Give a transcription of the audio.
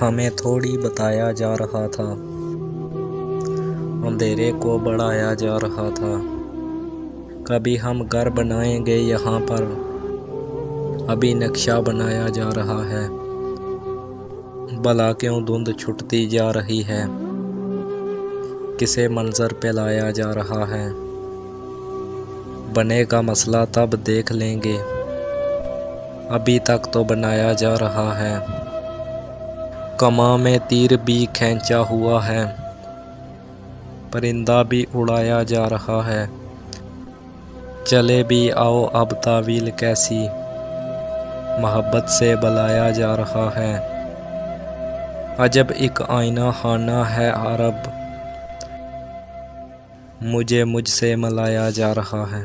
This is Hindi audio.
हमें थोड़ी बताया जा रहा था, अंधेरे को बढ़ाया जा रहा था। कभी हम घर बनाएंगे यहाँ पर, अभी नक्शा बनाया जा रहा है। भला क्यों धुंध छुटती जा रही है, किसे मंजर पे लाया जा रहा है। बनेगा मसला तब देख लेंगे, अभी तक तो बनाया जा रहा है। कमां में तीर भी खींचा हुआ है, परिंदा भी उड़ाया जा रहा है। चले भी आओ अब तावील कैसी, मोहब्बत से बुलाया जा रहा है। अजब एक आईना खाना है अरब, मुझे मुझसे मिलाया जा रहा है।